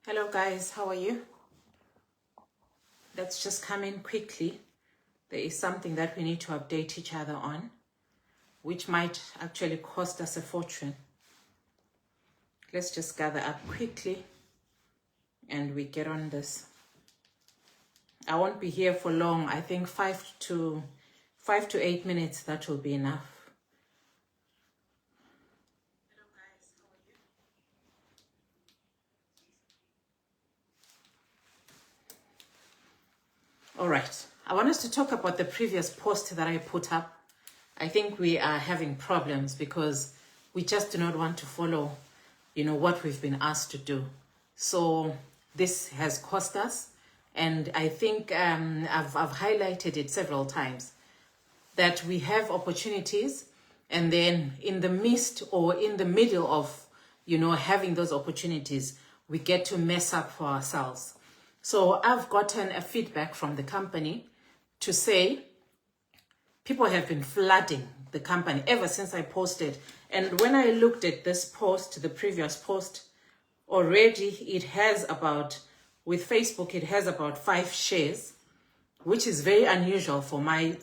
Hello guys, how are you? Let's just come in quickly. There is something that we need to update each other on, which might actually cost us a fortune. Let's just gather up quickly and we get on this. I won't be here for long. I think 5 to 8 minutes, that will be enough. All right, I want us to talk about the previous post that I put up. I think we are having problems because we just do not want to follow, what we've been asked to do. So this has cost us, and I think I've highlighted it several times that we have opportunities, and then in the midst or in the middle of, having those opportunities, we get to mess up for ourselves. So I've gotten a feedback from the company to say people have been flooding the company ever since I posted. And when I looked at this post, the previous post, already it has about, with Facebook, it has about 5 shares, which is very unusual for my,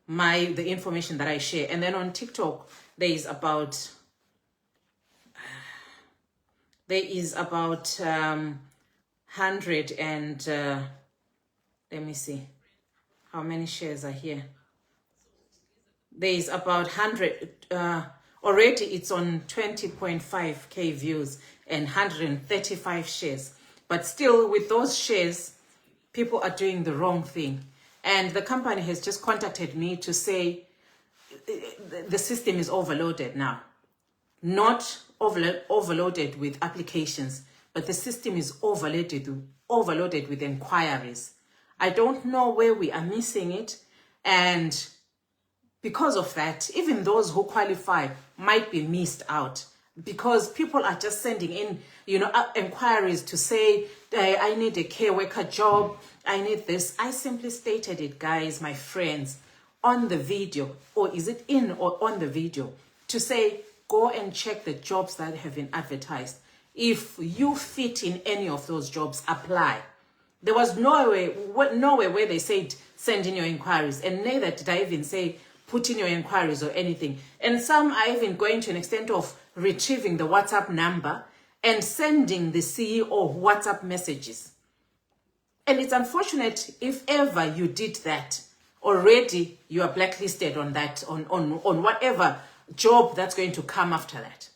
the information that I share. And then on TikTok, there is about 100 and let me see how many shares are here. There is about 100 already. It's on 20.5k views and 135 shares, but still with those shares people are doing the wrong thing. And the company has just contacted me to say the system is overloaded now. Not overloaded with applications, but the system is overloaded with inquiries. I don't know where we are missing it, and because of that, even those who qualify might be missed out because people are just sending in, inquiries to say, I need a care worker job, I need this. I simply stated it, guys, my friends, on the video, or is it in or on the video, to say, go and check the jobs that have been advertised. If you fit in any of those jobs, apply. There was nowhere where they said send in your inquiries, and neither did I even say put in your inquiries or anything. And some are even going to an extent of retrieving the WhatsApp number and sending the CEO WhatsApp messages. And it's unfortunate if ever you did that. Already you are blacklisted on that, on whatever job that's going to come after that,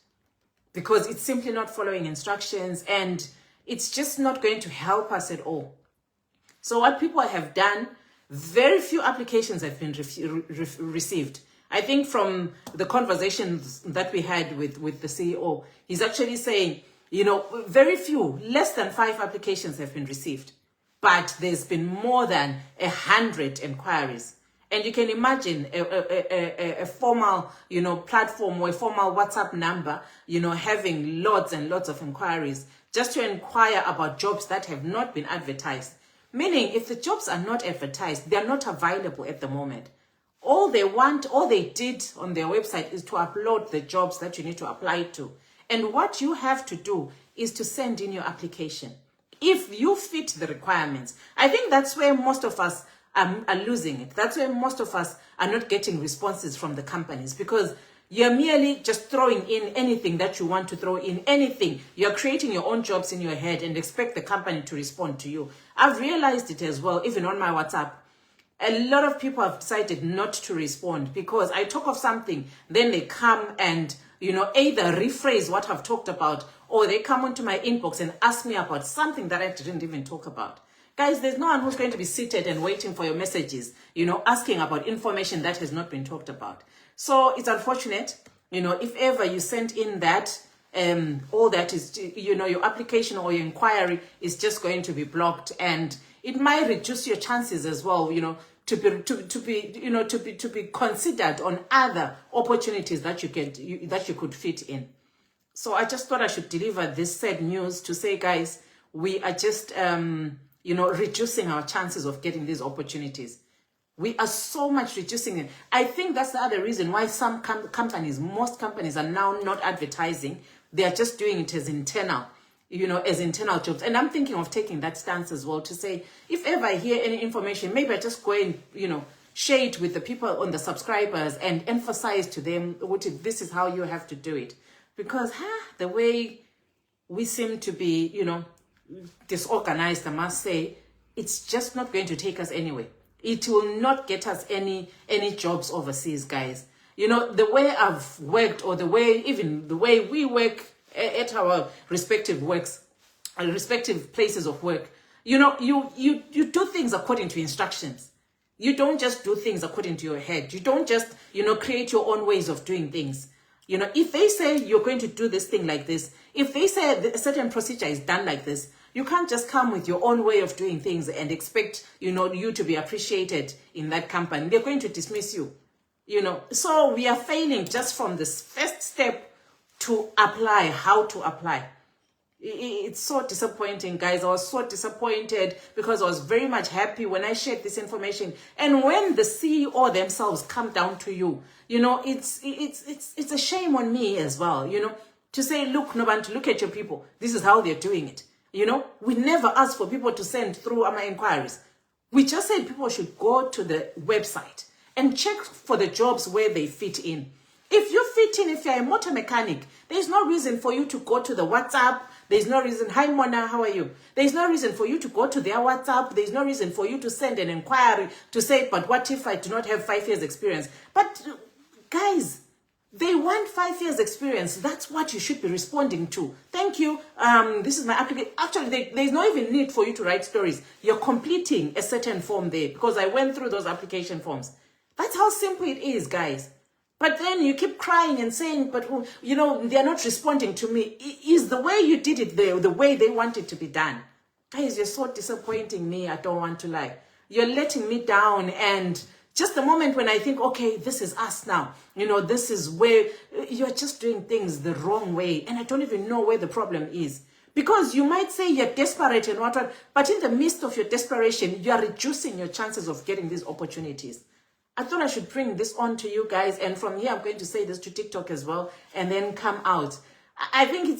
because it's simply not following instructions and it's just not going to help us at all. So what people have done, very few applications have been received. I think from the conversations that we had with the CEO, he's actually saying, very few, less than 5 applications have been received, but there's been more than 100 inquiries. And you can imagine a formal, platform or a formal WhatsApp number, having lots and lots of inquiries just to inquire about jobs that have not been advertised. Meaning, if the jobs are not advertised, they're not available at the moment. All they did on their website is to upload the jobs that you need to apply to. And what you have to do is to send in your application. If you fit the requirements, I think that's where most of us are losing it. That's where most of us are not getting responses from the companies, because you're merely just throwing in anything that you want to throw in, anything. You're creating your own jobs in your head and expect the company to respond to you. I've realized it as well, even on my WhatsApp. A lot of people have decided not to respond because I talk of something, then they come and, either rephrase what I've talked about, or they come onto my inbox and ask me about something that I didn't even talk about. Guys, there's no one who's going to be seated and waiting for your messages, asking about information that has not been talked about. So it's unfortunate, if ever you sent in that, all that is, your application or your inquiry is just going to be blocked, and it might reduce your chances as well, to be considered on other opportunities that you could fit in. So I just thought I should deliver this sad news to say, guys, we are just, reducing our chances of getting these opportunities. We are so much reducing it. I think that's the other reason why some companies, most companies are now not advertising. They are just doing it as internal. as internal jobs. And I'm thinking of taking that stance as well, to say, if ever I hear any information, maybe I just go and, share it with the people on the subscribers and emphasize to them what this is how you have to do it. Because the way we seem to be, disorganized, I must say, it's just not going to take us anywhere. It will not get us any jobs overseas, guys. The way I've worked, or the way we work at our respective works, respective places of work, you do things according to instructions. You don't just do things according to your head. You don't just, create your own ways of doing things. If they say you're going to do this thing like this, if they say a certain procedure is done like this, you can't just come with your own way of doing things and expect, you to be appreciated in that company. They're going to dismiss you, So we are failing just from this first step to apply, how to apply. It's so disappointing, guys. I was so disappointed because I was very much happy when I shared this information. And when the CEO themselves come down to you, it's a shame on me as well, to say, look, Nobantu, look at your people. This is how they're doing it. We never ask for people to send through our inquiries. We just said people should go to the website and check for the jobs where they fit in. If you fit in, if you're a motor mechanic, there's no reason for you to go to the WhatsApp. There's no reason. Hi, Mona, how are you? There's no reason for you to go to their WhatsApp. There's no reason for you to send an inquiry to say, but what if I do not have 5 years experience? But guys, they want 5 years experience. That's what you should be responding to. Thank you. This is my application. Actually, there's no even need for you to write stories. You're completing a certain form there, because I went through those application forms. That's how simple it is, guys. But then you keep crying and saying, but, they're not responding to me. Is the way you did it the way they want it to be done? Guys, you're so disappointing me. I don't want to lie. You're letting me down. And just the moment when I think, okay, this is us now. This is where you're just doing things the wrong way. And I don't even know where the problem is. Because you might say you're desperate and whatnot, but in the midst of your desperation, you are reducing your chances of getting these opportunities. I thought I should bring this on to you guys. And from here, I'm going to say this to TikTok as well, and then come out. I think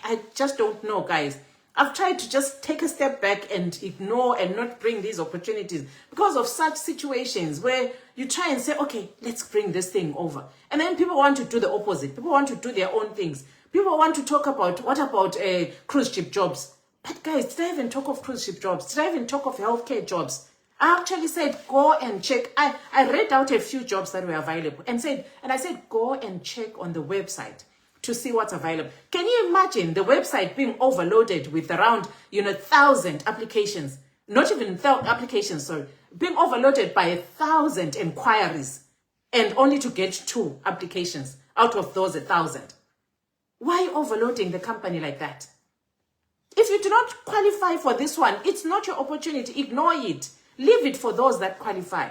I just don't know, guys. I've tried to just take a step back and ignore and not bring these opportunities because of such situations where you try and say, okay, let's bring this thing over. And then people want to do the opposite. People want to do their own things. People want to talk about, what about cruise ship jobs? But guys, did I even talk of cruise ship jobs? Did I even talk of healthcare jobs? I actually said, go and check. I read out a few jobs that were available and I said, go and check on the website to see what's available. Can you imagine the website being overloaded with around, 1,000 applications? Not even applications, sorry. Being overloaded by 1,000 inquiries and only to get 2 applications out of those 1,000. Why overloading the company like that? If you do not qualify for this one, it's not your opportunity. Ignore it. Leave it for those that qualify.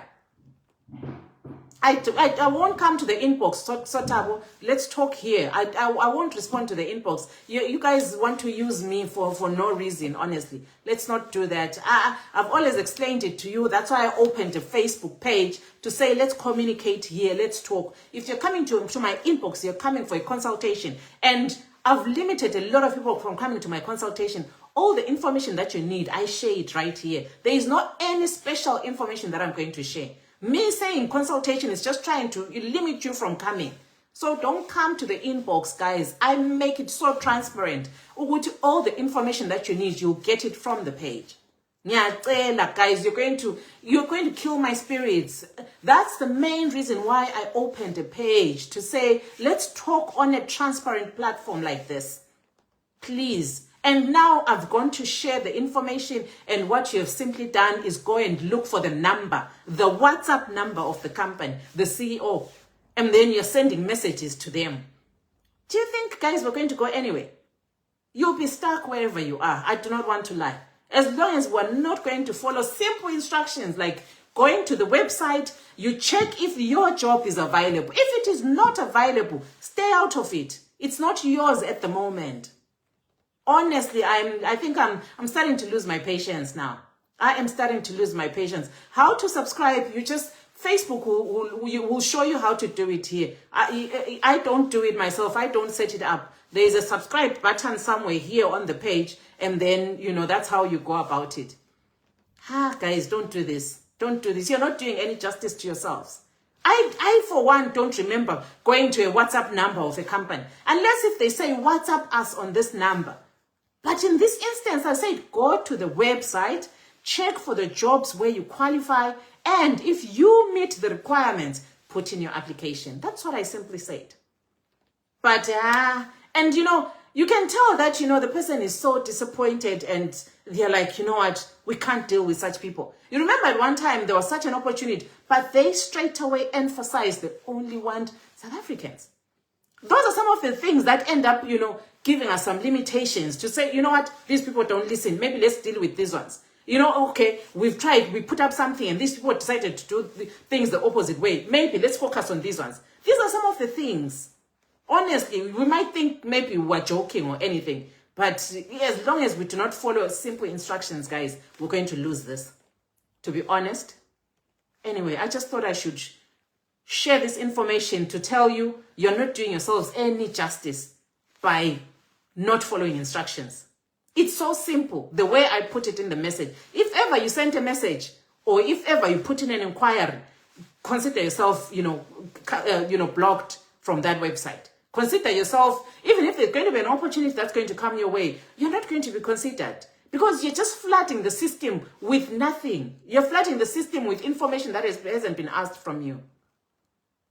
I won't come to the inbox, Sotabo. Let's talk here. I won't respond to the inbox. You guys want to use me for no reason, honestly. Let's not do that. I've always explained it to you. That's why I opened a Facebook page to say, let's communicate here. Let's talk. If you're coming to my inbox, you're coming for a consultation. And I've limited a lot of people from coming to my consultation. All the information that you need, I share it right here. There is not any special information that I'm going to share. Me saying consultation is just trying to limit you from coming. So don't come to the inbox, guys. I make it so transparent. With all the information that you need, you'll get it from the page. Guys, you're going to kill my spirits. That's the main reason why I opened a page, to say, let's talk on a transparent platform like this. Please. And now I've gone to share the information, and what you have simply done is go and look for the number, the WhatsApp number of the company, the CEO, and then you're sending messages to them. Do you think, guys, we're going to go anywhere? You'll be stuck wherever you are. I do not want to lie. As long as we're not going to follow simple instructions like going to the website, you check if your job is available. If it is not available, stay out of it. It's not yours at the moment. Honestly, I think I'm starting to lose my patience now. I am starting to lose my patience. How to subscribe? You just Facebook will show you how to do it here. I don't do it myself. I don't set it up. There is a subscribe button somewhere here on the page, and then, you know, that's how you go about it. Guys, don't do this. Don't do this. You're not doing any justice to yourselves. I, for one, don't remember going to a WhatsApp number of a company, unless if they say WhatsApp us on this number. But in this instance, I said, go to the website, check for the jobs where you qualify, and if you meet the requirements, put in your application. That's what I simply said. But, and you know, you can tell that, you know, the person is so disappointed and they're like, you know what, we can't deal with such people. You remember at one time there was such an opportunity, but they straight away emphasized they only want South Africans. Those are some of the things that end up, you know, giving us some limitations to say, you know what, these people don't listen. Maybe let's deal with these ones. You know, okay, we've tried, we put up something and these people decided to do things the opposite way. Maybe let's focus on these ones. These are some of the things. Honestly, we might think maybe we're joking or anything, but as long as we do not follow simple instructions, guys, we're going to lose this, to be honest. Anyway, I just thought I should share this information to tell you you're not doing yourselves any justice by not following instructions. It's so simple, the way I put it in the message. If ever you sent a message or if ever you put in an inquiry, consider yourself, blocked from that website. Consider yourself, even if there's going to be an opportunity that's going to come your way, you're not going to be considered because you're just flooding the system with nothing. You're flooding the system with information that hasn't been asked from you.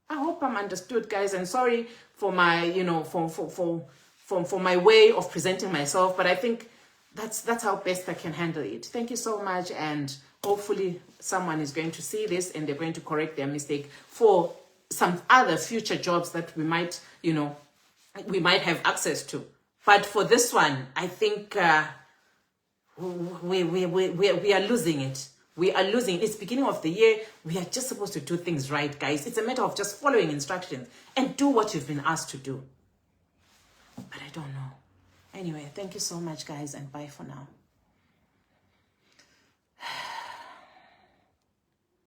I hope I'm understood, guys, and sorry for my, for my way of presenting myself, but I think that's how best I can handle it. Thank you so much, and hopefully someone is going to see this and they're going to correct their mistake for some other future jobs that we might, we might have access to. But for this one, I think we are losing it. We are losing it. It's beginning of the year. We are just supposed to do things right, guys. It's a matter of just following instructions and do what you've been asked to do. But I don't know. Anyway, thank you so much, guys, and bye for now.